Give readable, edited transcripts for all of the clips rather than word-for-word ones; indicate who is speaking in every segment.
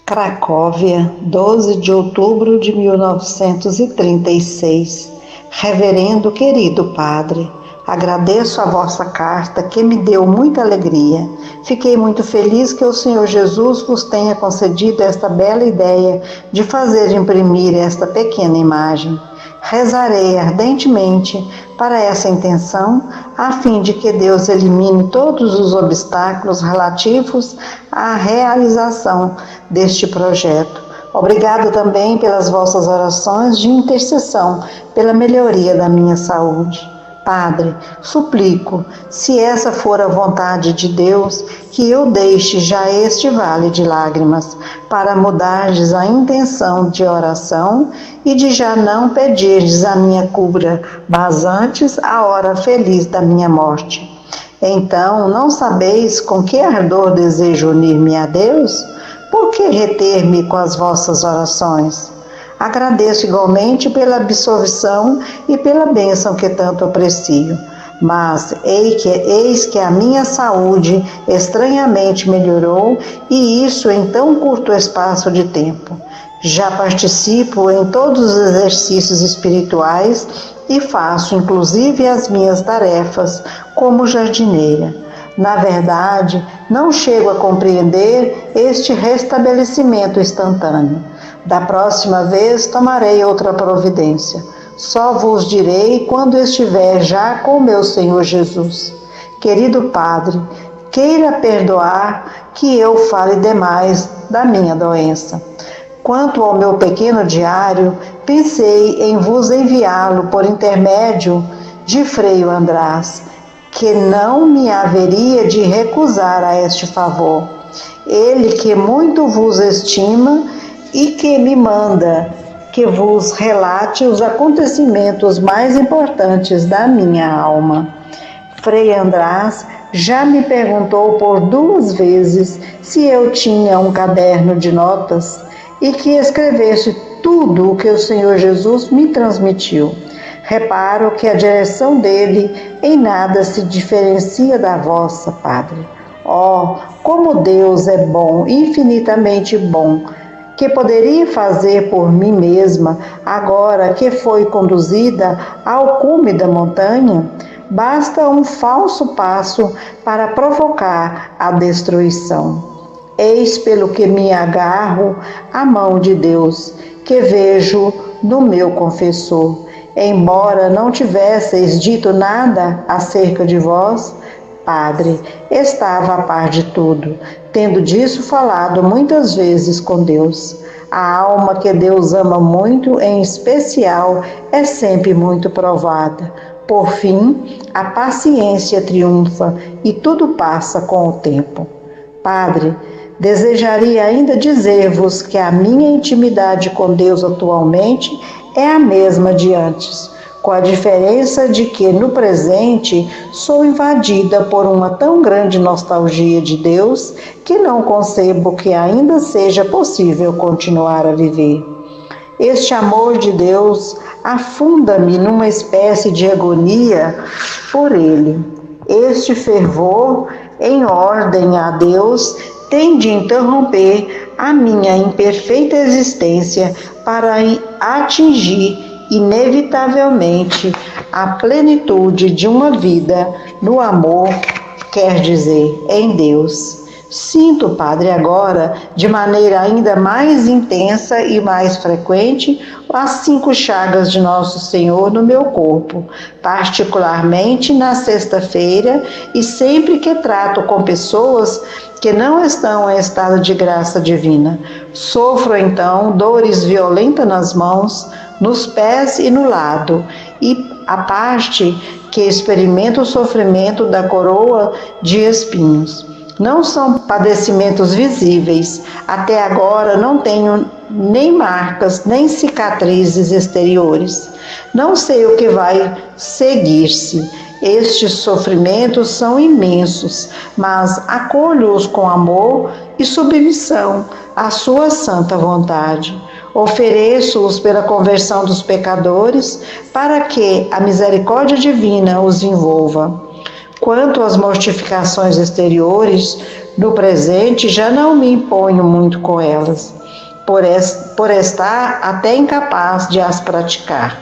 Speaker 1: Cracóvia, 12 de outubro de 1936. Reverendo querido Padre, agradeço a vossa carta que me deu muita alegria. Fiquei muito feliz que o Senhor Jesus vos tenha concedido esta bela ideia de fazer imprimir esta pequena imagem. Rezarei ardentemente para essa intenção, a fim de que Deus elimine todos os obstáculos relativos à realização deste projeto. Obrigado também pelas vossas orações de intercessão pela melhoria da minha saúde. Padre, suplico, se essa for a vontade de Deus, que eu deixe já este vale de lágrimas, para mudardes a intenção de oração e de já não pedirdes a minha cura, mas antes a hora feliz da minha morte. Então, não sabeis com que ardor desejo unir-me a Deus? Por que reter-me com as vossas orações? Agradeço igualmente pela absolvição e pela bênção que tanto aprecio. Mas eis que a minha saúde estranhamente melhorou, e isso em tão curto espaço de tempo. Já participo em todos os exercícios espirituais e faço inclusive as minhas tarefas como jardineira. Na verdade, não chego a compreender este restabelecimento instantâneo. Da próxima vez tomarei outra providência. Só vos direi quando estiver já com meu Senhor Jesus. Querido Padre, queira perdoar que eu fale demais da minha doença. Quanto ao meu pequeno diário, pensei em vos enviá-lo por intermédio de Frei András, que não me haveria de recusar a este favor. Ele que muito vos estima e que me manda que vos relate os acontecimentos mais importantes da minha alma. Frei András já me perguntou por 2 vezes se eu tinha um caderno de notas e que escrevesse tudo o que o Senhor Jesus me transmitiu. Reparo que a direção dele em nada se diferencia da vossa, Padre. Oh, como Deus é bom, infinitamente bom, que poderia fazer por mim mesma, agora que foi conduzida ao cume da montanha? Basta um falso passo para provocar a destruição. Eis pelo que me agarro à mão de Deus, que vejo no meu confessor. Embora não tivesseis dito nada acerca de vós, Padre, estava a par de tudo, tendo disso falado muitas vezes com Deus. A alma que Deus ama muito, em especial, é sempre muito provada. Por fim, a paciência triunfa e tudo passa com o tempo. Padre, desejaria ainda dizer-vos que a minha intimidade com Deus atualmente é a mesma de antes, com a diferença de que, no presente, sou invadida por uma tão grande nostalgia de Deus que não concebo que ainda seja possível continuar a viver. Este amor de Deus afunda-me numa espécie de agonia por Ele. Este fervor em ordem a Deus tem de interromper a minha imperfeita existência para atingir inevitavelmente a plenitude de uma vida no amor, quer dizer, em Deus. Sinto, Padre, agora, de maneira ainda mais intensa e mais frequente, as 5 chagas de Nosso Senhor no meu corpo, particularmente na sexta-feira e sempre que trato com pessoas que não estão em estado de graça divina. Sofro, então, dores violentas nas mãos, nos pés e no lado, e a parte que experimento o sofrimento da coroa de espinhos. Não são padecimentos visíveis. Até agora não tenho nem marcas, nem cicatrizes exteriores. Não sei o que vai seguir-se. Estes sofrimentos são imensos, mas acolho-os com amor e submissão à sua santa vontade. Ofereço-os pela conversão dos pecadores, para que a misericórdia divina os envolva. Quanto às mortificações exteriores, No presente já não me imponho muito com elas, por estar até incapaz de as praticar.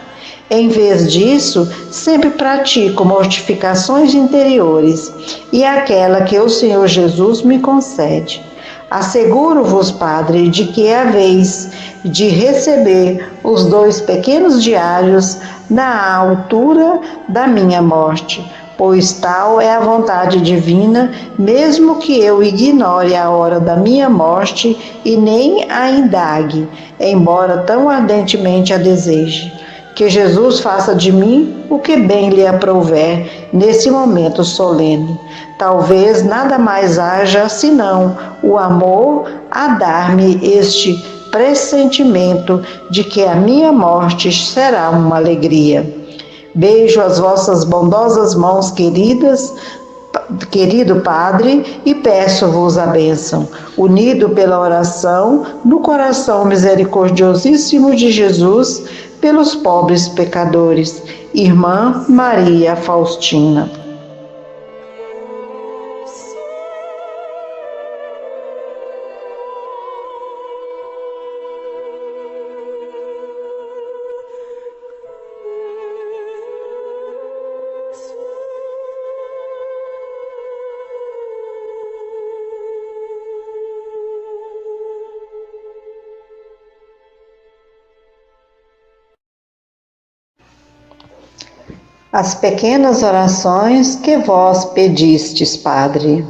Speaker 1: Em vez disso, sempre pratico mortificações interiores e aquela que o Senhor Jesus me concede. Asseguro-vos, Padre, de que é a vez de receber os 2 pequenos diários na altura da minha morte, pois tal é a vontade divina, mesmo que eu ignore a hora da minha morte e nem a indague, embora tão ardentemente a deseje. Que Jesus faça de mim o que bem lhe aprouver nesse momento solene. Talvez nada mais haja senão o amor a dar-me este pressentimento de que a minha morte será uma alegria. Beijo as vossas bondosas mãos queridas, querido Padre, e peço-vos a bênção, unido pela oração no coração misericordiosíssimo de Jesus, pelos pobres pecadores. Irmã Maria Faustina. As pequenas orações que vós pedistes, Padre.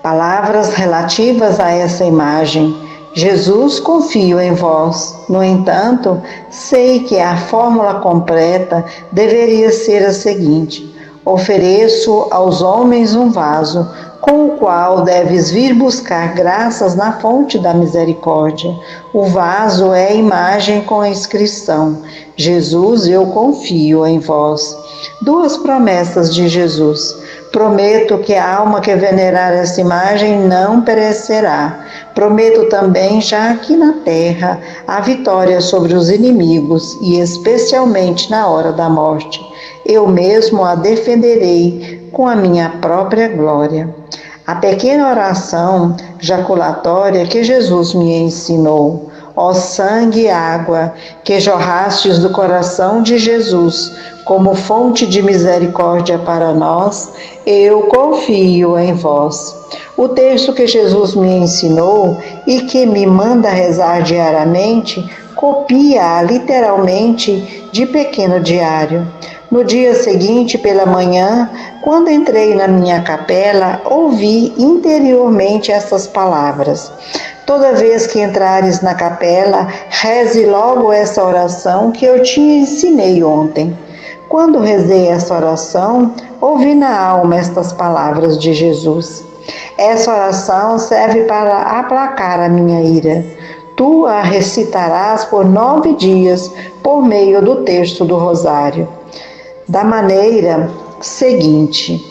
Speaker 1: Palavras relativas a essa imagem. Jesus, confio em vós. No entanto, sei que a fórmula completa deveria ser a seguinte: ofereço aos homens um vaso, com o qual deves vir buscar graças na fonte da misericórdia. O vaso é a imagem com a inscrição: Jesus, eu confio em vós. 2 promessas de Jesus. Prometo que a alma que venerar essa imagem não perecerá. Prometo também, já aqui na terra, a vitória sobre os inimigos e especialmente na hora da morte. Eu mesmo a defenderei com a minha própria glória. A pequena oração jaculatória que Jesus me ensinou. Ó sangue e água que jorrastes do coração de Jesus como fonte de misericórdia para nós, eu confio em vós. O texto que Jesus me ensinou e que me manda rezar diariamente, copia literalmente de pequeno diário. No dia seguinte, pela manhã, quando entrei na minha capela, ouvi interiormente essas palavras: toda vez que entrares na capela, reze logo essa oração que eu te ensinei ontem. Quando rezei essa oração, ouvi na alma estas palavras de Jesus: essa oração serve para aplacar a minha ira. Tu a recitarás por 9 dias por meio do texto do Rosário. Da maneira seguinte: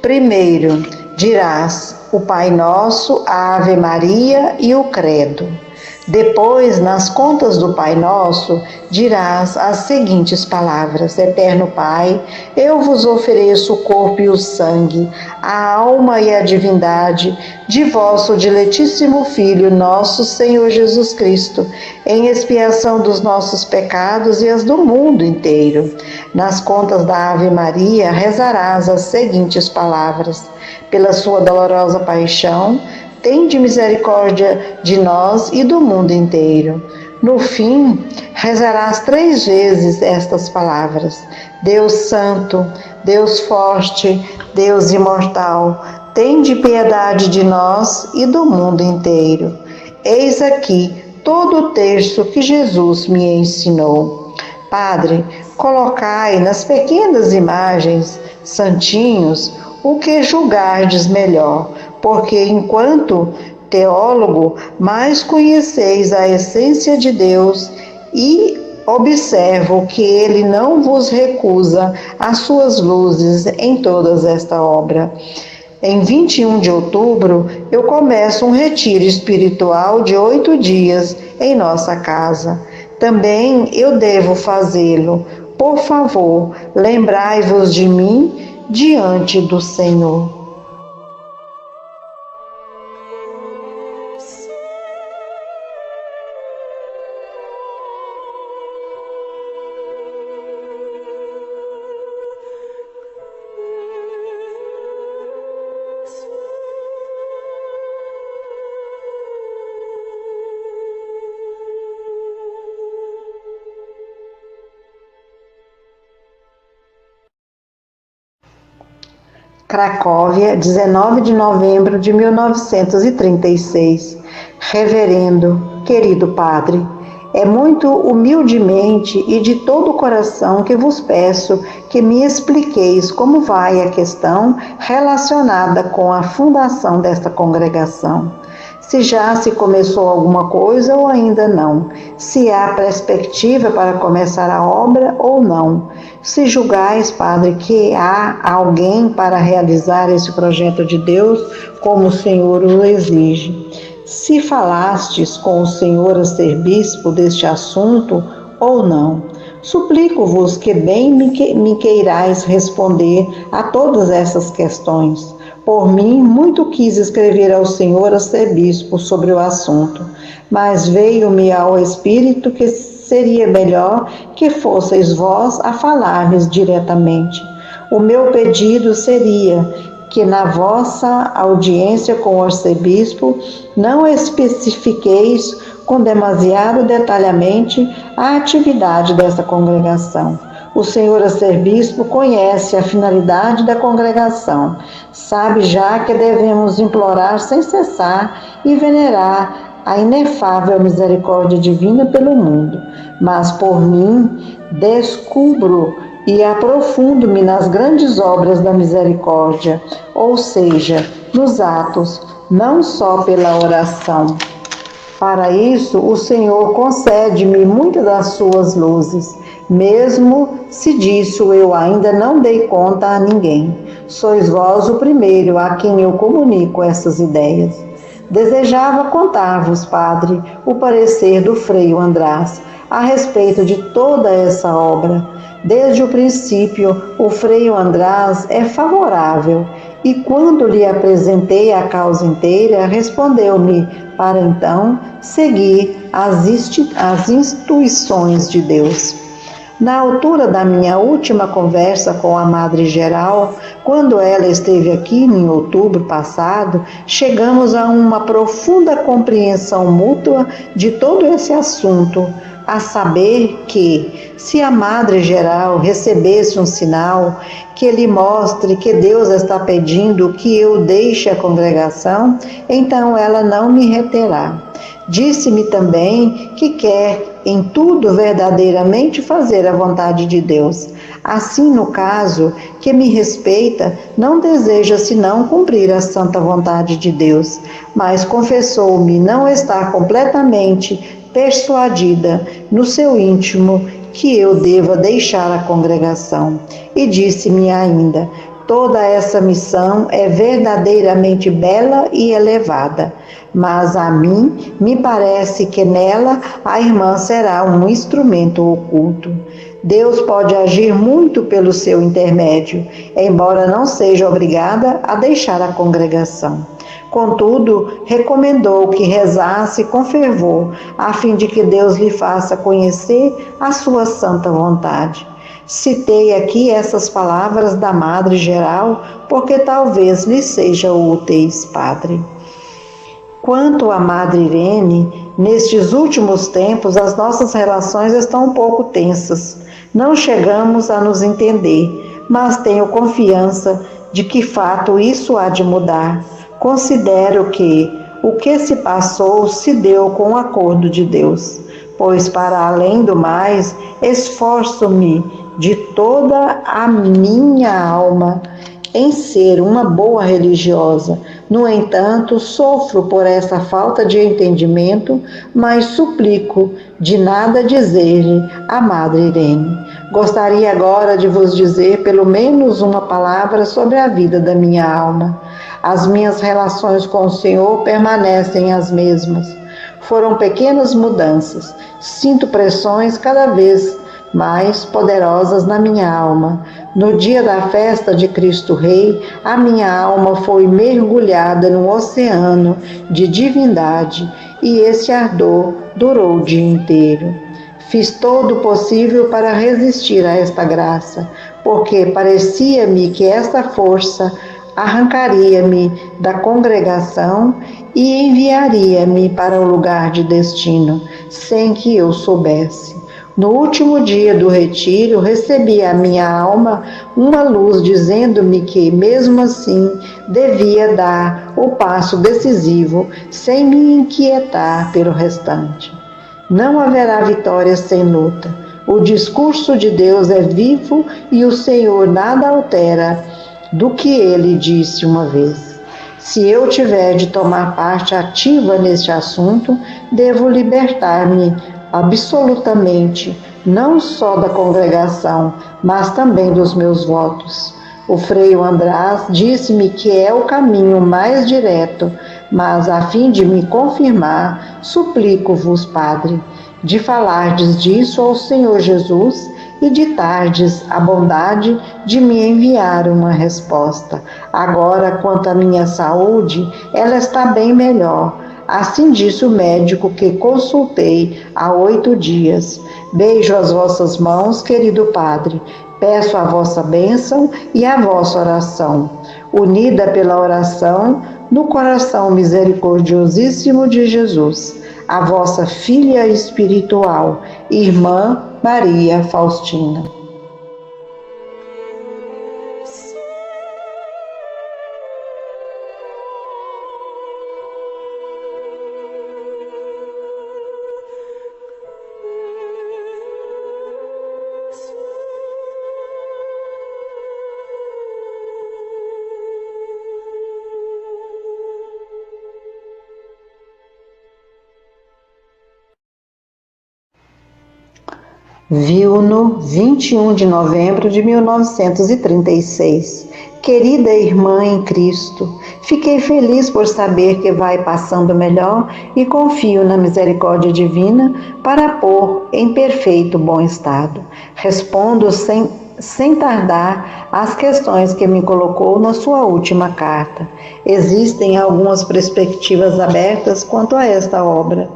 Speaker 1: primeiro, dirás o Pai Nosso, a Ave Maria e o Credo. Depois, nas contas do Pai Nosso, dirás as seguintes palavras: Eterno Pai, eu vos ofereço o corpo e o sangue, a alma e a divindade de vosso diletíssimo Filho, nosso Senhor Jesus Cristo, em expiação dos nossos pecados e as do mundo inteiro. Nas contas da Ave Maria, rezarás as seguintes palavras: pela sua dolorosa paixão, tende misericórdia de nós e do mundo inteiro. No fim, rezarás 3 vezes estas palavras: Deus Santo, Deus Forte, Deus Imortal, tende piedade de nós e do mundo inteiro. Eis aqui todo o texto que Jesus me ensinou. Padre, colocai nas pequenas imagens, santinhos, o que julgardes melhor, porque enquanto teólogo mais conheceis a essência de Deus e observo que Ele não vos recusa as suas luzes em toda esta obra. Em 21 de outubro, eu começo um retiro espiritual de 8 dias em nossa casa. Também eu devo fazê-lo. Por favor, lembrai-vos de mim diante do Senhor. Cracóvia, 19 de novembro de 1936. Reverendo, querido Padre, é muito humildemente e de todo o coração que vos peço que me expliqueis como vai a questão relacionada com a fundação desta congregação. Se já se começou alguma coisa ou ainda não, se há perspectiva para começar a obra ou não. Se julgais, Padre, que há alguém para realizar esse projeto de Deus, como o Senhor o exige. Se falastes com o Senhor arcebispo deste assunto ou não. Suplico-vos que bem me queirais responder a todas essas questões. Por mim, muito quis escrever ao Senhor arcebispo sobre o assunto, mas veio-me ao Espírito que seria melhor que fosseis vós a falar-lhes diretamente. O meu pedido seria que na vossa audiência com o arcebispo não especifiqueis com demasiado detalhadamente a atividade desta congregação. O senhor arcebispo conhece a finalidade da congregação, sabe já que devemos implorar sem cessar e venerar a inefável misericórdia divina pelo mundo. Mas por mim, descubro e aprofundo-me nas grandes obras da misericórdia, ou seja, nos atos, não só pela oração. Para isso, o Senhor concede-me muitas das suas luzes, mesmo se disso eu ainda não dei conta a ninguém. Sois vós o primeiro a quem eu comunico essas ideias. Desejava contar-vos, Padre, o parecer do Frei András a respeito de toda essa obra. Desde o princípio, o Frei András é favorável, e quando lhe apresentei a causa inteira, respondeu-me para então seguir as instituições de Deus. Na altura da minha última conversa com a Madre Geral, quando ela esteve aqui em outubro passado, chegamos a uma profunda compreensão mútua de todo esse assunto, a saber que, se a Madre Geral recebesse um sinal que lhe mostre que Deus está pedindo que eu deixe a congregação, então ela não me reterá. Disse-me também que quer em tudo verdadeiramente fazer a vontade de Deus. Assim, no caso que me respeita, não deseja senão cumprir a santa vontade de Deus, mas confessou-me não estar completamente persuadida no seu íntimo que eu deva deixar a congregação. E disse-me ainda: toda essa missão é verdadeiramente bela e elevada, mas a mim me parece que nela a irmã será um instrumento oculto. Deus pode agir muito pelo seu intermédio, embora não seja obrigada a deixar a congregação. Contudo, recomendou que rezasse com fervor, a fim de que Deus lhe faça conhecer a sua santa vontade. Citei aqui essas palavras da Madre Geral, porque talvez lhe sejam úteis, Padre. Quanto à Madre Irene, nestes últimos tempos as nossas relações estão um pouco tensas. Não chegamos a nos entender, mas tenho confiança de que fato isso há de mudar. Considero que o que se passou se deu com o acordo de Deus, pois, para além do mais, esforço-me de toda a minha alma em ser uma boa religiosa. No entanto, sofro por essa falta de entendimento, mas suplico de nada dizer-lhe à Madre Irene. Gostaria agora de vos dizer pelo menos uma palavra sobre a vida da minha alma. As minhas relações com o Senhor permanecem as mesmas. Foram pequenas mudanças. Sinto pressões cada vez mais poderosas na minha alma. No dia da festa de Cristo Rei, a minha alma foi mergulhada no oceano de divindade e esse ardor durou o dia inteiro. Fiz todo o possível para resistir a esta graça, porque parecia-me que esta força arrancaria-me da congregação e enviaria-me para o lugar de destino, sem que eu soubesse. No último dia do retiro, recebi à minha alma uma luz dizendo-me que, mesmo assim, devia dar o passo decisivo sem me inquietar pelo restante. Não haverá vitória sem luta. O discurso de Deus é vivo e o Senhor nada altera do que ele disse uma vez. Se eu tiver de tomar parte ativa neste assunto, devo libertar-me absolutamente, não só da congregação, mas também dos meus votos. O Frei András disse-me que é o caminho mais direto, mas a fim de me confirmar, suplico-vos, Padre, de falardes disso ao Senhor Jesus e de tardes a bondade de me enviar uma resposta. Agora, quanto à minha saúde, ela está bem melhor. Assim disse o médico que consultei há 8 dias. Beijo as vossas mãos, querido Padre. Peço a vossa bênção e a vossa oração. Unida pela oração no coração misericordiosíssimo de Jesus, a vossa filha espiritual, Irmã Maria Faustina. Viu-no 21 de novembro de 1936. Querida irmã em Cristo, fiquei feliz por saber que vai passando melhor e confio na misericórdia divina para pôr em perfeito bom estado. Respondo sem tardar às questões que me colocou na sua última carta. Existem algumas perspectivas abertas quanto a esta obra,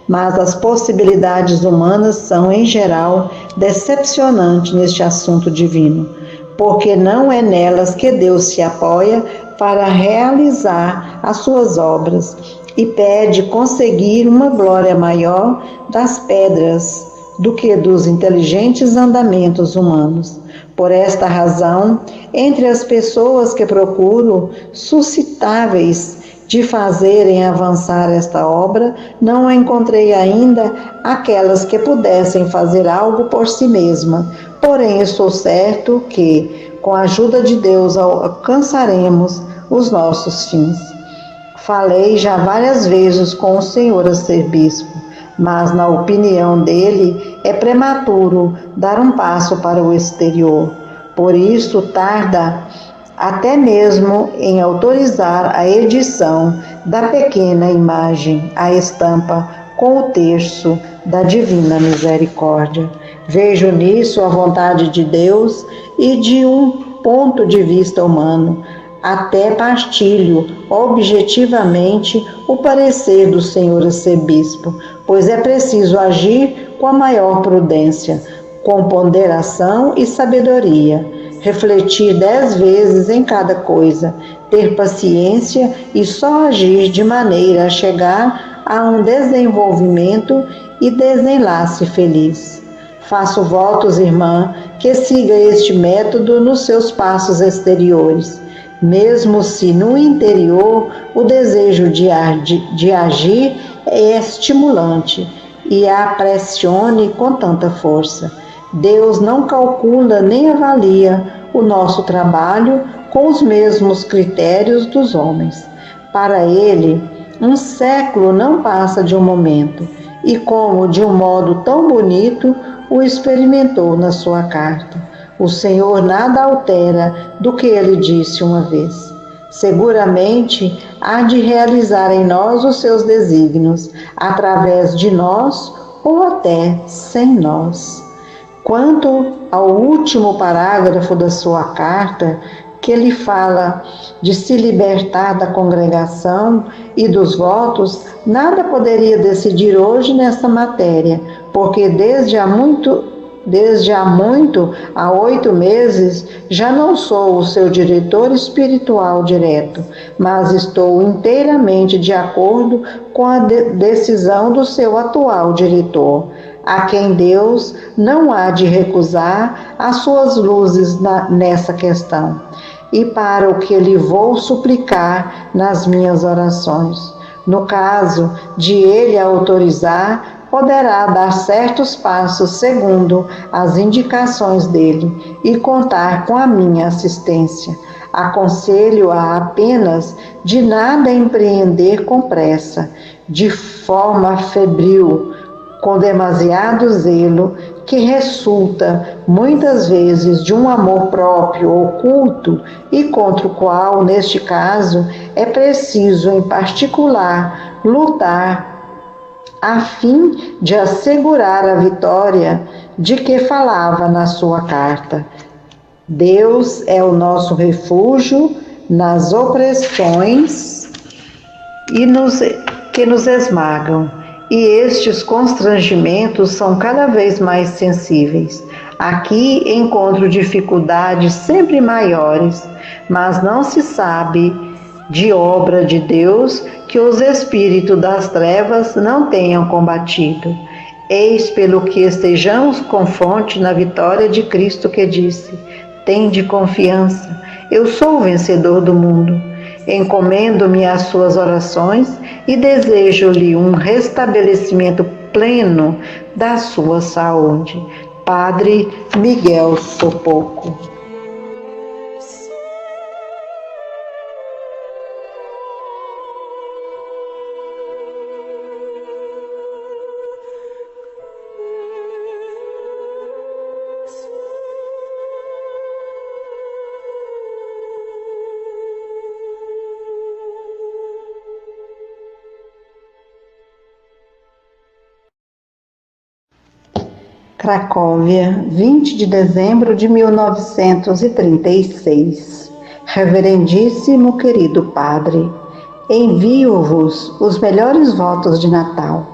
Speaker 1: mas as possibilidades humanas são, em geral, decepcionantes neste assunto divino, porque não é nelas que Deus se apoia para realizar as suas obras e pede conseguir uma glória maior das pedras do que dos inteligentes andamentos humanos. Por esta razão, entre as pessoas que procuro suscitáveis de fazerem avançar esta obra, não encontrei ainda aquelas que pudessem fazer algo por si mesma. Porém, estou certo que, com a ajuda de Deus, alcançaremos os nossos fins. Falei já várias vezes com o senhor arcebispo, mas, na opinião dele, é prematuro dar um passo para o exterior. Por isso, tarda até mesmo em autorizar a edição da pequena imagem, a estampa com o terço da Divina Misericórdia. Vejo nisso a vontade de Deus e de um ponto de vista humano. Até partilho objetivamente o parecer do senhor arcebispo, pois é preciso agir com a maior prudência, com ponderação e sabedoria, refletir 10 vezes em cada coisa, ter paciência e só agir de maneira a chegar a um desenvolvimento e desenlace feliz. Faço votos, irmã, que siga este método nos seus passos exteriores, mesmo se no interior o desejo de agir é estimulante e a pressione com tanta força. Deus não calcula nem avalia o nosso trabalho com os mesmos critérios dos homens. Para Ele, um século não passa de um momento, e como de um modo tão bonito o experimentou na sua carta. O Senhor nada altera do que Ele disse uma vez. Seguramente há de realizar em nós os seus desígnios, através de nós ou até sem nós. Quanto ao último parágrafo da sua carta, que ele fala de se libertar da congregação e dos votos, nada poderia decidir hoje nessa matéria, porque desde há 8 meses, já não sou o seu diretor espiritual direto, mas estou inteiramente de acordo com a decisão do seu atual diretor. a quem Deus não há de recusar as suas luzes nessa questão, e para o que lhe vou suplicar nas minhas orações. No caso de ele autorizar, poderá dar certos passos segundo as indicações dele e contar com a minha assistência. Aconselho-a apenas de nada empreender com pressa, de forma febril, com demasiado zelo, que resulta muitas vezes de um amor próprio oculto e contra o qual, neste caso, é preciso, em particular, lutar a fim de assegurar a vitória de que falava na sua carta. Deus é o nosso refúgio nas opressões que nos esmagam, e estes constrangimentos são cada vez mais sensíveis. Aqui encontro dificuldades sempre maiores, mas não se sabe de obra de Deus que os espíritos das trevas não tenham combatido. Eis pelo que estejamos com fonte na vitória de Cristo, que disse: tende confiança, eu sou o vencedor do mundo. Encomendo-me às suas orações e desejo-lhe um restabelecimento pleno da sua saúde. Padre Miguel Sopoco. Cracóvia, 20 de dezembro de 1936. Reverendíssimo querido Padre, envio-vos os melhores votos de Natal.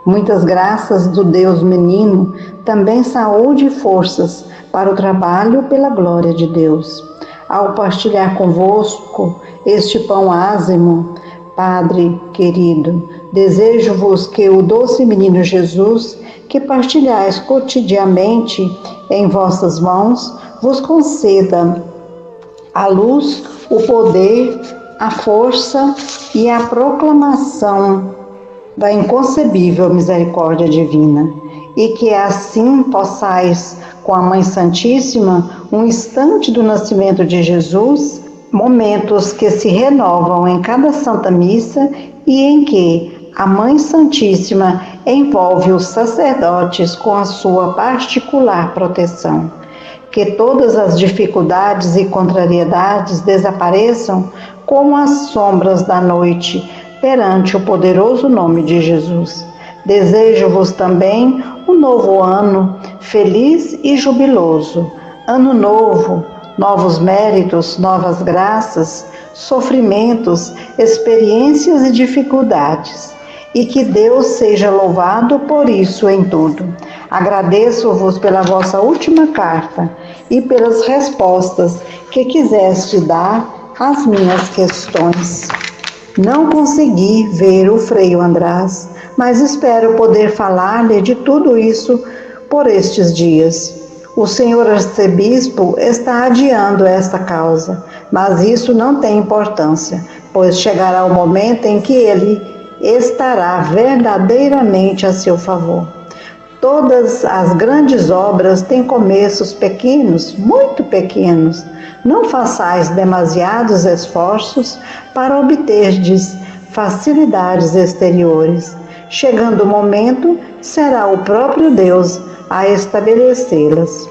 Speaker 1: Muitas graças do Deus menino, também saúde e forças para o trabalho pela glória de Deus. Ao partilhar convosco este pão ázimo, Padre querido, desejo-vos que o doce menino Jesus, que partilhais cotidianamente em vossas mãos, vos conceda a luz, o poder, a força e a proclamação da inconcebível misericórdia divina, e que assim possais, com a Mãe Santíssima, um instante do nascimento de Jesus, momentos que se renovam em cada Santa Missa e em que a Mãe Santíssima envolve os sacerdotes com a sua particular proteção. Que todas as dificuldades e contrariedades desapareçam como as sombras da noite perante o poderoso nome de Jesus. Desejo-vos também um novo ano feliz e jubiloso. Ano novo, novos méritos, novas graças, sofrimentos, experiências e dificuldades. E que Deus seja louvado por isso em tudo. Agradeço-vos pela vossa última carta e pelas respostas que quiseste dar às minhas questões. Não consegui ver o Frei András, mas espero poder falar-lhe de tudo isso por estes dias. O senhor arcebispo está adiando esta causa, mas isso não tem importância, pois chegará o momento em que ele estará verdadeiramente a seu favor. Todas as grandes obras têm começos pequenos, muito pequenos. Não façais demasiados esforços para obterdes facilidades exteriores. Chegando o momento, será o próprio Deus a estabelecê-las.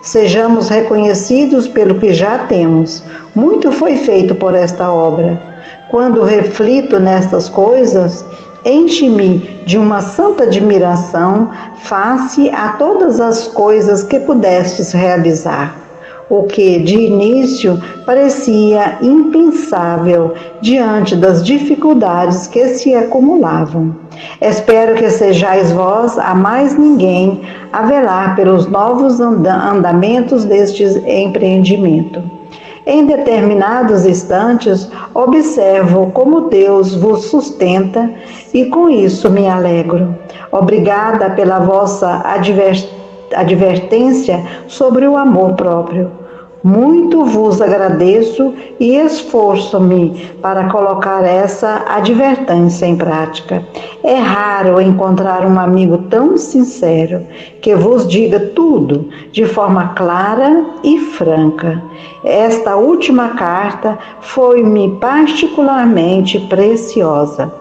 Speaker 1: Sejamos reconhecidos pelo que já temos. Muito foi feito por esta obra. Quando reflito nestas coisas, enche-me de uma santa admiração face a todas as coisas que pudestes realizar. O que, de início, parecia impensável diante das dificuldades que se acumulavam. Espero que sejais vós a mais ninguém a velar pelos novos andamentos deste empreendimento. Em determinados instantes, observo como Deus vos sustenta e com isso me alegro. Obrigada pela vossa advertência sobre o amor próprio. Muito vos agradeço e esforço-me para colocar essa advertência em prática. É raro encontrar um amigo tão sincero que vos diga tudo de forma clara e franca. Esta última carta foi-me particularmente preciosa.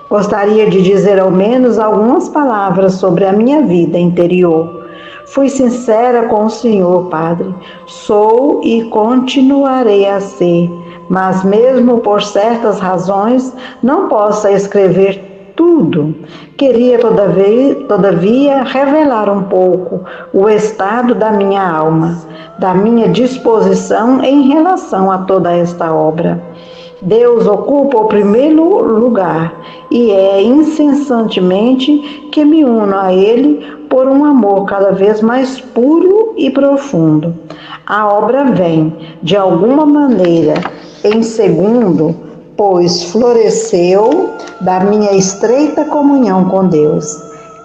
Speaker 1: Gostaria de dizer ao menos algumas palavras sobre a minha vida interior. Fui sincera com o Senhor, Padre. Sou e continuarei a ser, mas mesmo por certas razões não posso escrever tudo. Queria, todavia, revelar um pouco o estado da minha alma, da minha disposição em relação a toda esta obra. Deus ocupa o primeiro lugar e é incessantemente que me uno a Ele por um amor cada vez mais puro e profundo. A obra vem, de alguma maneira, em segundo, pois floresceu da minha estreita comunhão com Deus.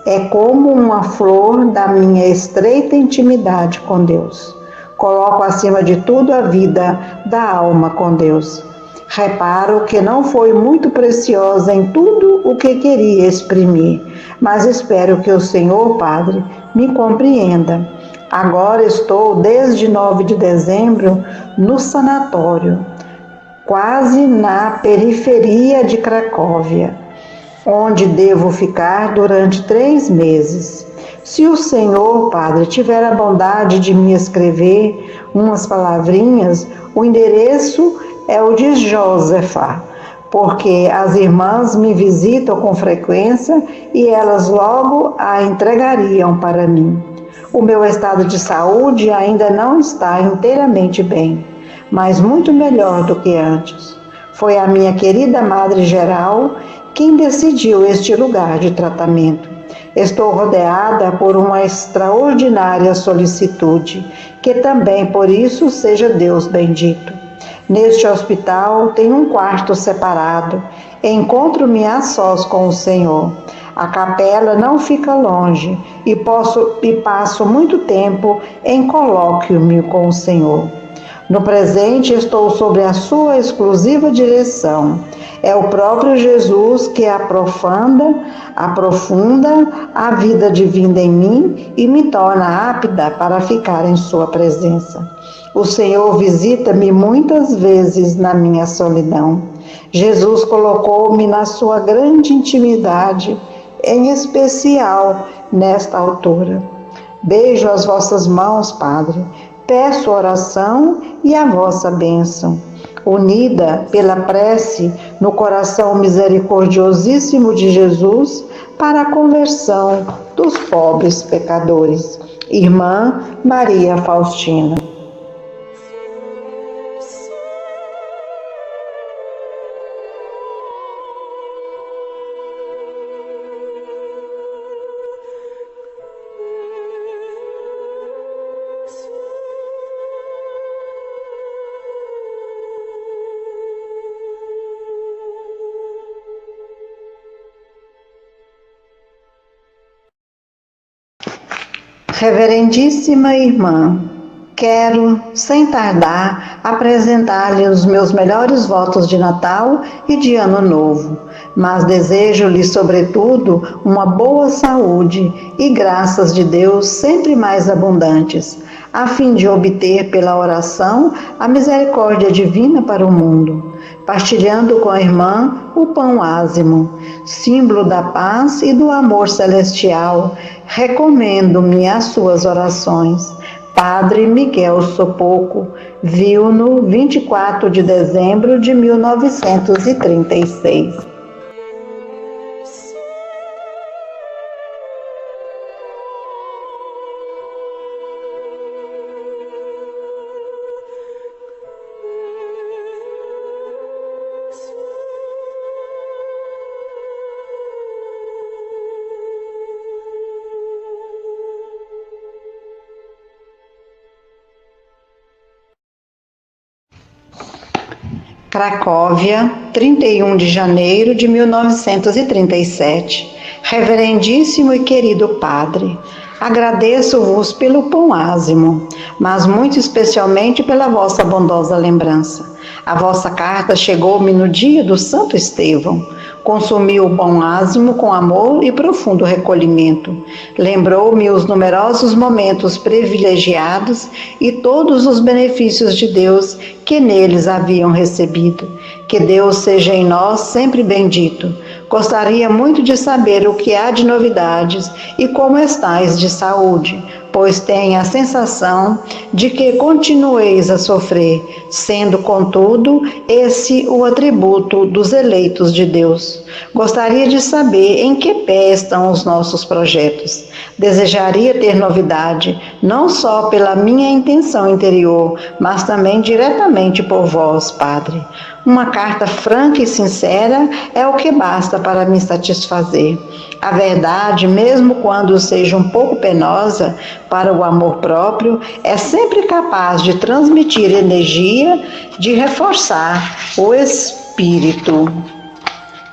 Speaker 1: É como uma flor da minha estreita intimidade com Deus. Coloco acima de tudo a vida da alma com Deus. Reparo que não foi muito preciosa em tudo o que queria exprimir, mas espero que o Senhor, Padre, me compreenda. Agora estou, desde 9 de dezembro, no sanatório, quase na periferia de Cracóvia, onde devo ficar durante 3 meses. Se o Senhor, Padre, tiver a bondade de me escrever umas palavrinhas, o endereço é o de Josefa, porque as irmãs me visitam com frequência e elas logo a entregariam para mim. O meu estado de saúde ainda não está inteiramente bem, mas muito melhor do que antes. Foi a minha querida Madre Geral quem decidiu este lugar de tratamento. Estou rodeada por uma extraordinária solicitude, que também por isso seja Deus bendito. Neste hospital tenho um quarto separado. Encontro-me a sós com o Senhor. A capela não fica longe e passo muito tempo em colóquio com o Senhor. No presente estou sob a sua exclusiva direção. É o próprio Jesus que aprofunda a vida divina em mim e me torna apta para ficar em sua presença. O Senhor visita-me muitas vezes na minha solidão. Jesus colocou-me na sua grande intimidade, em especial nesta altura. Beijo as vossas mãos, Padre. Peço oração e a vossa bênção. Unida pela prece no coração misericordiosíssimo de Jesus para a conversão dos pobres pecadores. Irmã Maria Faustina. Reverendíssima Irmã, quero, sem tardar, apresentar-lhe os meus melhores votos de Natal e de Ano Novo, mas desejo-lhe, sobretudo, uma boa saúde e graças de Deus sempre mais abundantes, a fim de obter pela oração a misericórdia divina para o mundo, partilhando com a irmã o pão ázimo, símbolo da paz e do amor celestial. Recomendo-me às suas orações. Padre Miguel Sopoco, Vilno, 24 de dezembro de 1936. Cracóvia, 31 de janeiro de 1937. Reverendíssimo e querido Padre, agradeço-vos pelo pão ázimo, mas muito especialmente pela vossa bondosa lembrança. A vossa carta chegou-me no dia do Santo Estevão. Consumi o pão ázimo com amor e profundo recolhimento. Lembrou-me os numerosos momentos privilegiados e todos os benefícios de Deus que neles haviam recebido. Que Deus seja em nós sempre bendito. Gostaria muito de saber o que há de novidades e como estáis de saúde, pois tenho a sensação de que continueis a sofrer, sendo, contudo, esse o atributo dos eleitos de Deus. Gostaria de saber em que pé estão os nossos projetos. Desejaria ter novidade, não só pela minha intenção interior, mas também diretamente por vós, Padre. Uma carta franca e sincera é o que basta para me satisfazer. A verdade, mesmo quando seja um pouco penosa para o amor próprio, é sempre capaz de transmitir energia, de reforçar o espírito.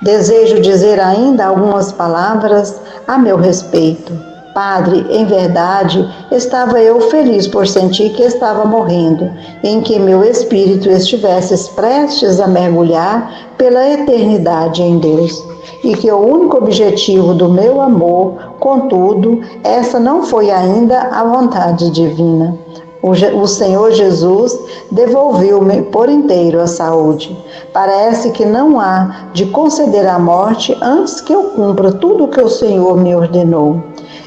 Speaker 1: Desejo dizer ainda algumas palavras a meu respeito. Padre, em verdade, estava eu feliz por sentir que estava morrendo, em que meu espírito estivesse prestes a mergulhar pela eternidade em Deus, e que o único objetivo do meu amor, contudo, essa não foi ainda a vontade divina. O Senhor Jesus devolveu-me por inteiro a saúde. Parece que não há de conceder a morte antes que eu cumpra tudo o que o Senhor me ordenou.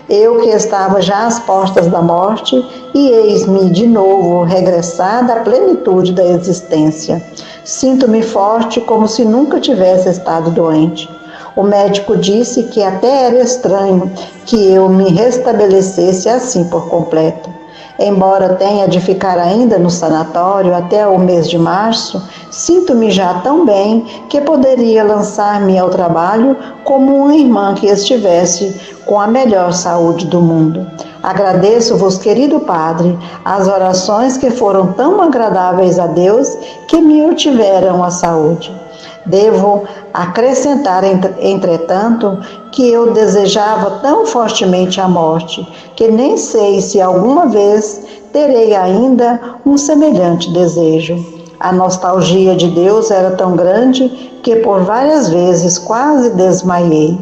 Speaker 1: Eu que estava já às portas da morte, e eis-me de novo regressada à plenitude da existência. Sinto-me forte como se nunca tivesse estado doente. O médico disse que até era estranho que eu me restabelecesse assim por completo. Embora tenha de ficar ainda no sanatório até o mês de março, sinto-me já tão bem que poderia lançar-me ao trabalho como uma irmã que estivesse com a melhor saúde do mundo. Agradeço-vos, querido Padre, as orações que foram tão agradáveis a Deus que me obtiveram a saúde. Devo acrescentar, entretanto, que eu desejava tão fortemente a morte, que nem sei se alguma vez terei ainda um semelhante desejo. A nostalgia de Deus era tão grande que por várias vezes quase desmaiei.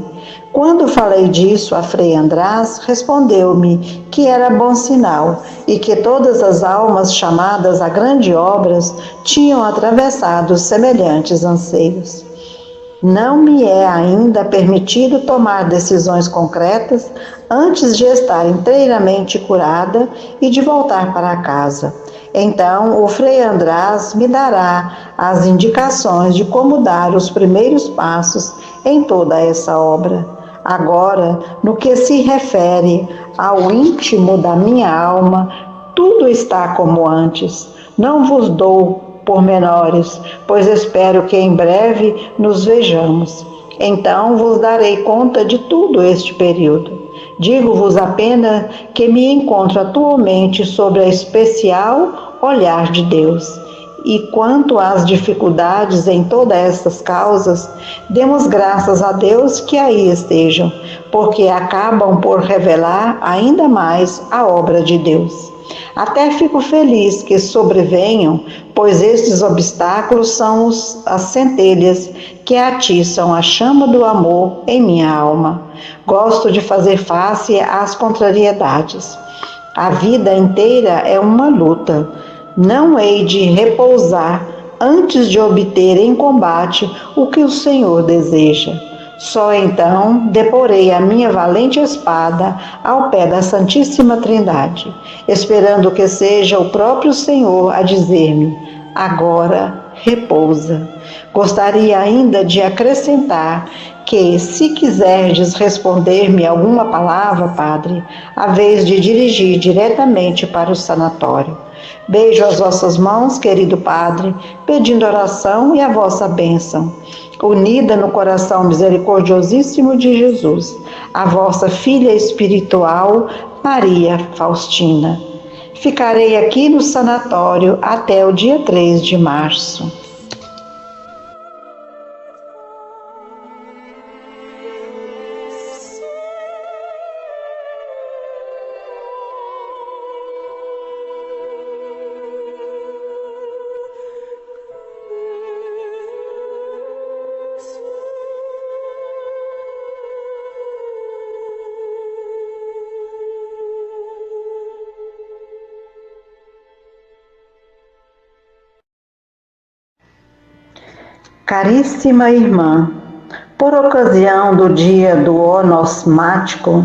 Speaker 1: Quando falei disso a Frei András, respondeu-me que era bom sinal e que todas as almas chamadas a grandes obras tinham atravessado semelhantes anseios. Não me é ainda permitido tomar decisões concretas antes de estar inteiramente curada e de voltar para casa. Então, o Frei András me dará as indicações de como dar os primeiros passos em toda essa obra. Agora, no que se refere ao íntimo da minha alma, tudo está como antes. Não vos dou pormenores, pois espero que em breve nos vejamos. Então vos darei conta de todo este período. Digo-vos apenas que me encontro atualmente sob a especial olhar de Deus. E quanto às dificuldades em todas essas causas, demos graças a Deus que aí estejam, porque acabam por revelar ainda mais a obra de Deus. Até fico feliz que sobrevenham, pois estes obstáculos são as centelhas que atiçam a chama do amor em minha alma. Gosto de fazer face às contrariedades. A vida inteira é uma luta. Não hei de repousar antes de obter em combate o que o Senhor deseja. Só então deporei a minha valente espada ao pé da Santíssima Trindade, esperando que seja o próprio Senhor a dizer-me: agora repousa. Gostaria ainda de acrescentar que, se quiserdes responder-me alguma palavra, Padre, a vez de dirigir diretamente para o sanatório. Beijo as vossas mãos, querido Padre, pedindo oração e a vossa bênção. Unida no coração misericordiosíssimo de Jesus, a vossa filha espiritual, Maria Faustina. Ficarei aqui no sanatório até o dia 3 de março. Caríssima irmã, por ocasião do dia do onosmático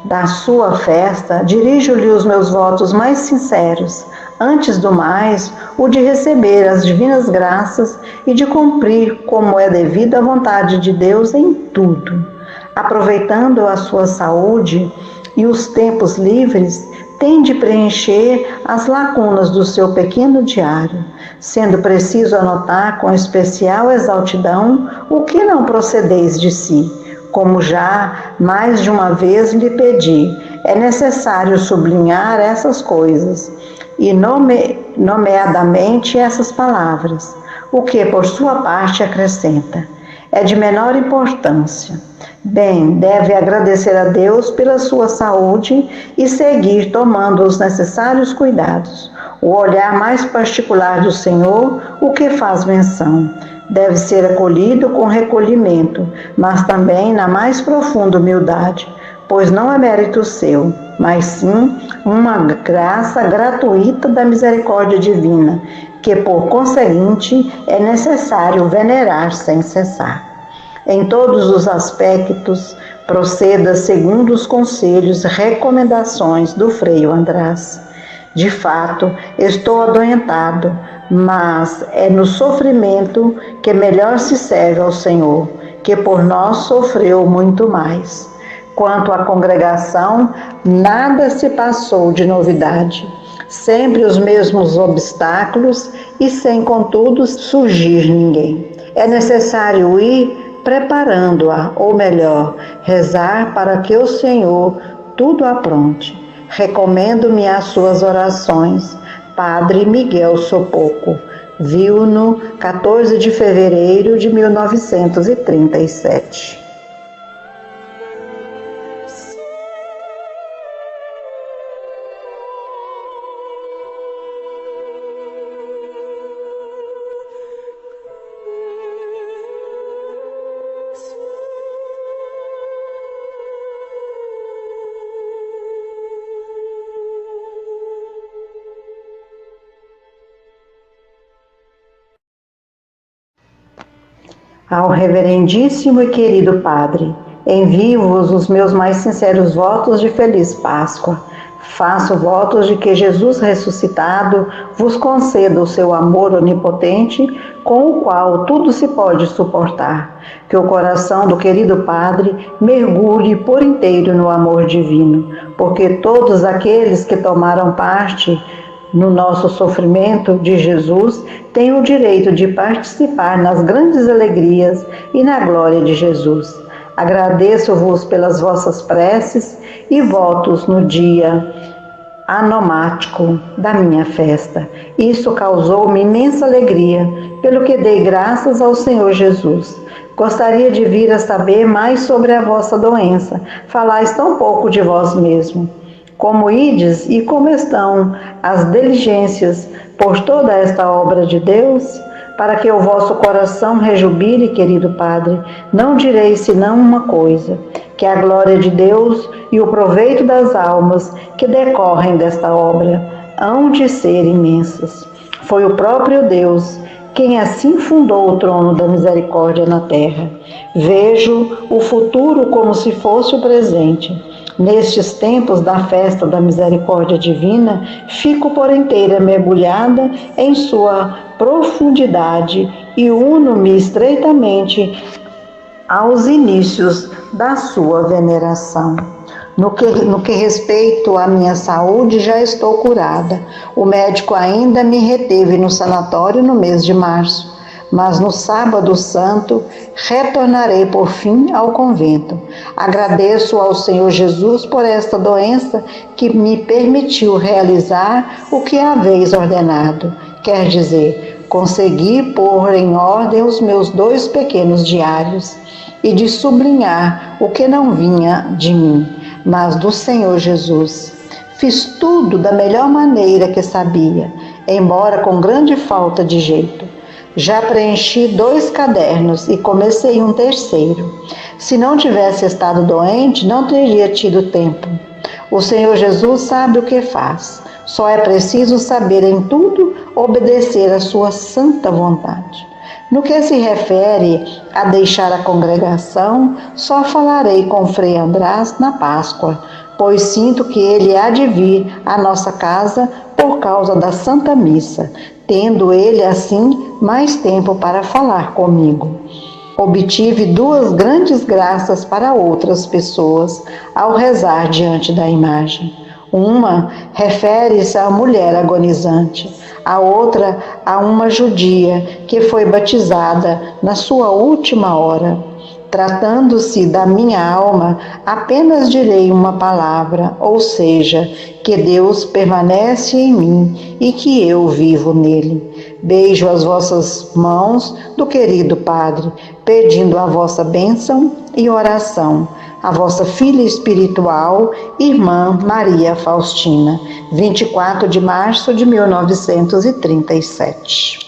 Speaker 1: da sua festa, dirijo-lhe os meus votos mais sinceros, antes do mais, o de receber as divinas graças e de cumprir como é devido à vontade de Deus em tudo. Aproveitando a sua saúde e os tempos livres, tem de preencher as lacunas do seu pequeno diário, sendo preciso anotar com especial exaustidão o que não procedeis de si. Como já mais de uma vez lhe pedi, é necessário sublinhar essas coisas, e nomeadamente essas palavras, o que por sua parte acrescenta. É de menor importância. Bem, deve agradecer a Deus pela sua saúde e seguir tomando os necessários cuidados. O olhar mais particular do Senhor, o que faz menção, deve ser acolhido com recolhimento, mas também na mais profunda humildade, pois não é mérito seu, mas sim uma graça gratuita da misericórdia divina, que por conseguinte é necessário venerar sem cessar. Em todos os aspectos, proceda segundo os conselhos e recomendações do Frei András. De fato, estou adoentado, mas é no sofrimento que melhor se serve ao Senhor, que por nós sofreu muito mais. Quanto à congregação, nada se passou de novidade. Sempre os mesmos obstáculos e sem, contudo, surgir ninguém. É necessário ir preparando-a, ou melhor, rezar para que o Senhor tudo apronte. Recomendo-me às suas orações. Padre Miguel Sopoco, Vilno, 14 de fevereiro de 1937. Ao reverendíssimo e querido Padre, envio-vos os meus mais sinceros votos de feliz Páscoa. Faço votos de que Jesus ressuscitado vos conceda o seu amor onipotente, com o qual tudo se pode suportar. Que o coração do querido Padre mergulhe por inteiro no amor divino, porque todos aqueles que tomaram parte no nosso sofrimento de Jesus, tem o direito de participar nas grandes alegrias e na glória de Jesus. Agradeço-vos pelas vossas preces e votos no dia anomático da minha festa. Isso causou-me imensa alegria, pelo que dei graças ao Senhor Jesus. Gostaria de vir a saber mais sobre a vossa doença. Falais tão pouco de vós mesmo. Como ides e como estão as diligências por toda esta obra de Deus? Para que o vosso coração rejubile, querido Padre, não direi senão uma coisa, que a glória de Deus e o proveito das almas que decorrem desta obra hão de ser imensas. Foi o próprio Deus quem assim fundou o trono da misericórdia na terra. Vejo o futuro como se fosse o presente. Nestes tempos da festa da misericórdia divina, fico por inteira mergulhada em sua profundidade e uno-me estreitamente aos inícios da sua veneração. No que respeito à minha saúde, já estou curada. O médico ainda me reteve no sanatório no mês de março, mas no sábado santo retornarei por fim ao convento. Agradeço ao Senhor Jesus por esta doença que me permitiu realizar o que haveis ordenado. Quer dizer, consegui pôr em ordem os meus 2 pequenos diários e de sublinhar o que não vinha de mim, mas do Senhor Jesus. Fiz tudo da melhor maneira que sabia, embora com grande falta de jeito. Já preenchi 2 cadernos e comecei um terceiro. Se não tivesse estado doente, não teria tido tempo. O Senhor Jesus sabe o que faz. Só é preciso saber em tudo obedecer à sua santa vontade. No que se refere a deixar a congregação, só falarei com Frei András na Páscoa, pois sinto que ele há de vir à nossa casa por causa da Santa Missa, tendo ele assim mais tempo para falar comigo. Obtive 2 grandes graças para outras pessoas ao rezar diante da imagem. Uma refere-se à mulher agonizante, a outra a uma judia que foi batizada na sua última hora. Tratando-se da minha alma, apenas direi uma palavra, ou seja, que Deus permanece em mim e que eu vivo nele. Beijo as vossas mãos do querido Padre, pedindo a vossa bênção e oração. A vossa filha espiritual, irmã Maria Faustina, 24 de março de 1937.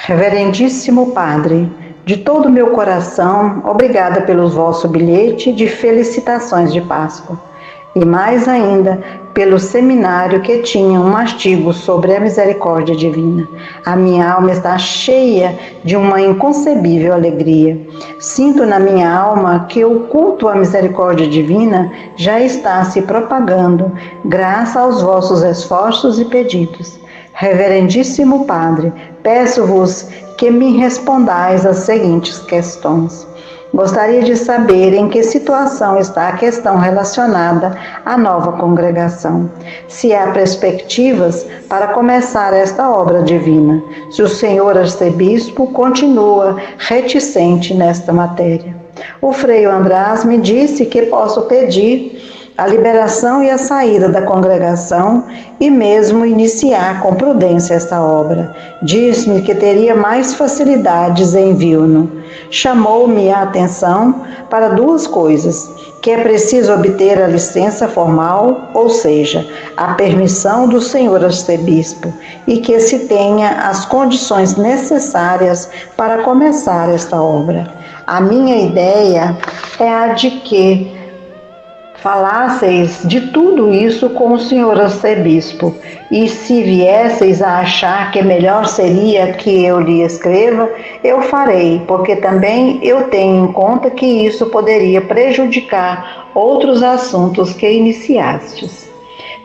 Speaker 1: Reverendíssimo Padre, de todo o meu coração, obrigada pelo vosso bilhete de felicitações de Páscoa, e mais ainda pelo seminário que tinha um artigo sobre a misericórdia divina. A minha alma está cheia de uma inconcebível alegria. Sinto na minha alma que o culto à misericórdia divina já está se propagando, graças aos vossos esforços e pedidos. Reverendíssimo Padre, peço-vos que me respondais as seguintes questões. Gostaria de saber em que situação está a questão relacionada à nova congregação. Se há perspectivas para começar esta obra divina. Se o senhor arcebispo continua reticente nesta matéria. O Frei András me disse que posso pedir a liberação e a saída da congregação e mesmo iniciar com prudência esta obra. Diz-me que teria mais facilidades em Vilno. Chamou-me a atenção para 2 coisas, que é preciso obter a licença formal, ou seja, a permissão do senhor arcebispo, e que se tenha as condições necessárias para começar esta obra. A minha ideia é a de que falasseis de tudo isso com o senhor arcebispo, e se viesseis a achar que melhor seria que eu lhe escreva, eu farei, porque também eu tenho em conta que isso poderia prejudicar outros assuntos que iniciastes.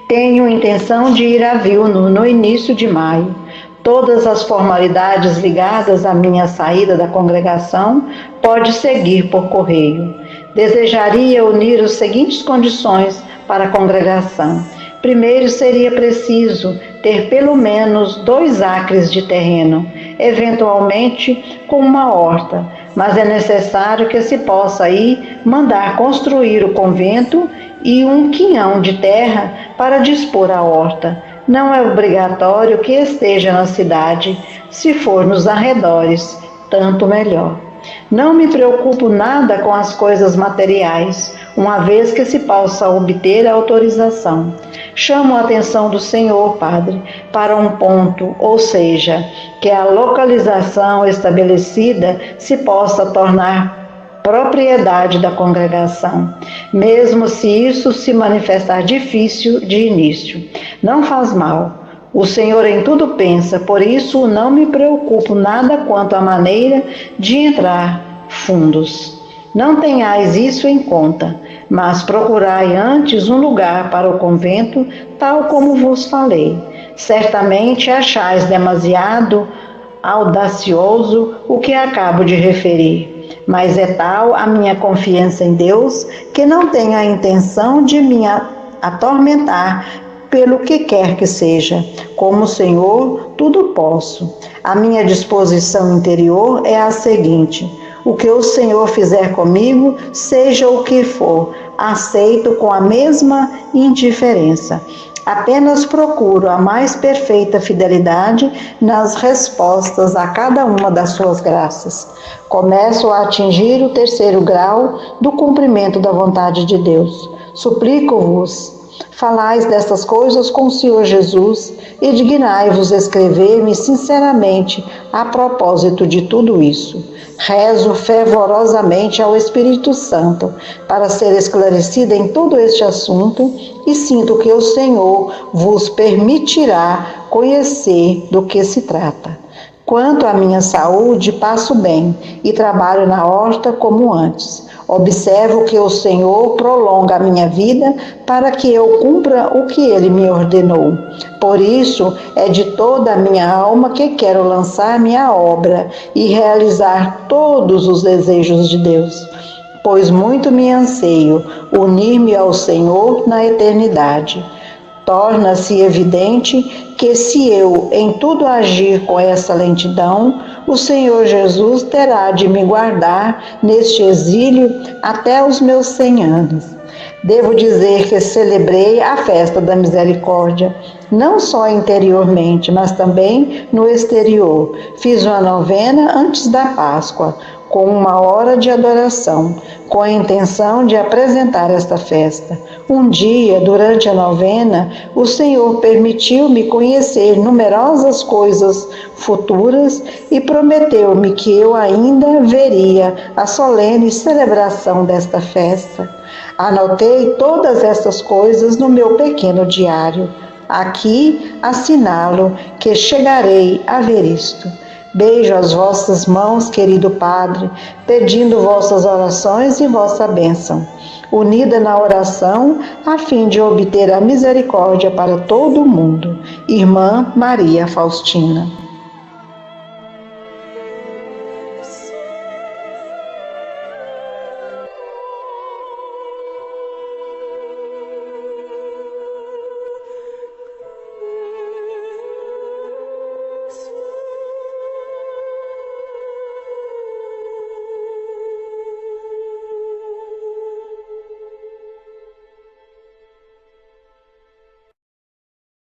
Speaker 1: Tenho intenção de ir a Vilno no início de maio. Todas as formalidades ligadas à minha saída da congregação pode seguir por correio. Desejaria unir as seguintes condições para a congregação. Primeiro, seria preciso ter pelo menos 2 acres de terreno, eventualmente com uma horta, mas é necessário que se possa aí mandar construir o convento e um quinhão de terra para dispor a horta. Não é obrigatório que esteja na cidade, se for nos arredores, tanto melhor. Não me preocupo nada com as coisas materiais, uma vez que se possa obter a autorização. Chamo a atenção do senhor, Padre, para um ponto, ou seja, que a localização estabelecida se possa tornar propriedade da congregação, mesmo se isso se manifestar difícil de início. Não faz mal. O Senhor em tudo pensa, por isso não me preocupo nada quanto à maneira de entrar fundos. Não tenhais isso em conta, mas procurai antes um lugar para o convento, tal como vos falei. Certamente achais demasiado audacioso o que acabo de referir, mas é tal a minha confiança em Deus que não tenho a intenção de me atormentar pelo que quer que seja. Como Senhor, tudo posso. A minha disposição interior é a seguinte: o que o Senhor fizer comigo, seja o que for, aceito com a mesma indiferença. Apenas procuro a mais perfeita fidelidade nas respostas a cada uma das suas graças. Começo a atingir o 3º grau do cumprimento da vontade de Deus. Suplico-vos, falais destas coisas com o Senhor Jesus e dignai-vos escrever-me sinceramente a propósito de tudo isso. Rezo fervorosamente ao Espírito Santo para ser esclarecida em todo este assunto e sinto que o Senhor vos permitirá conhecer do que se trata. Quanto à minha saúde, passo bem e trabalho na horta como antes. Observo que o Senhor prolonga a minha vida para que eu cumpra o que Ele me ordenou. Por isso, é de toda a minha alma que quero lançar minha obra e realizar todos os desejos de Deus. Pois muito me anseio unir-me ao Senhor na eternidade. Torna-se evidente que se eu em tudo agir com essa lentidão, o Senhor Jesus terá de me guardar neste exílio até os meus 100 anos. Devo dizer que celebrei a festa da misericórdia, não só interiormente, mas também no exterior. Fiz uma novena antes da Páscoa, com uma hora de adoração, com a intenção de apresentar esta festa. Um dia, durante a novena, o Senhor permitiu-me conhecer numerosas coisas futuras e prometeu-me que eu ainda veria a solene celebração desta festa. Anotei todas essas coisas no meu pequeno diário. Aqui assinalo que chegarei a ver isto. Beijo as vossas mãos, querido Padre, pedindo vossas orações e vossa bênção, unida na oração, a fim de obter a misericórdia para todo o mundo. Irmã Maria Faustina.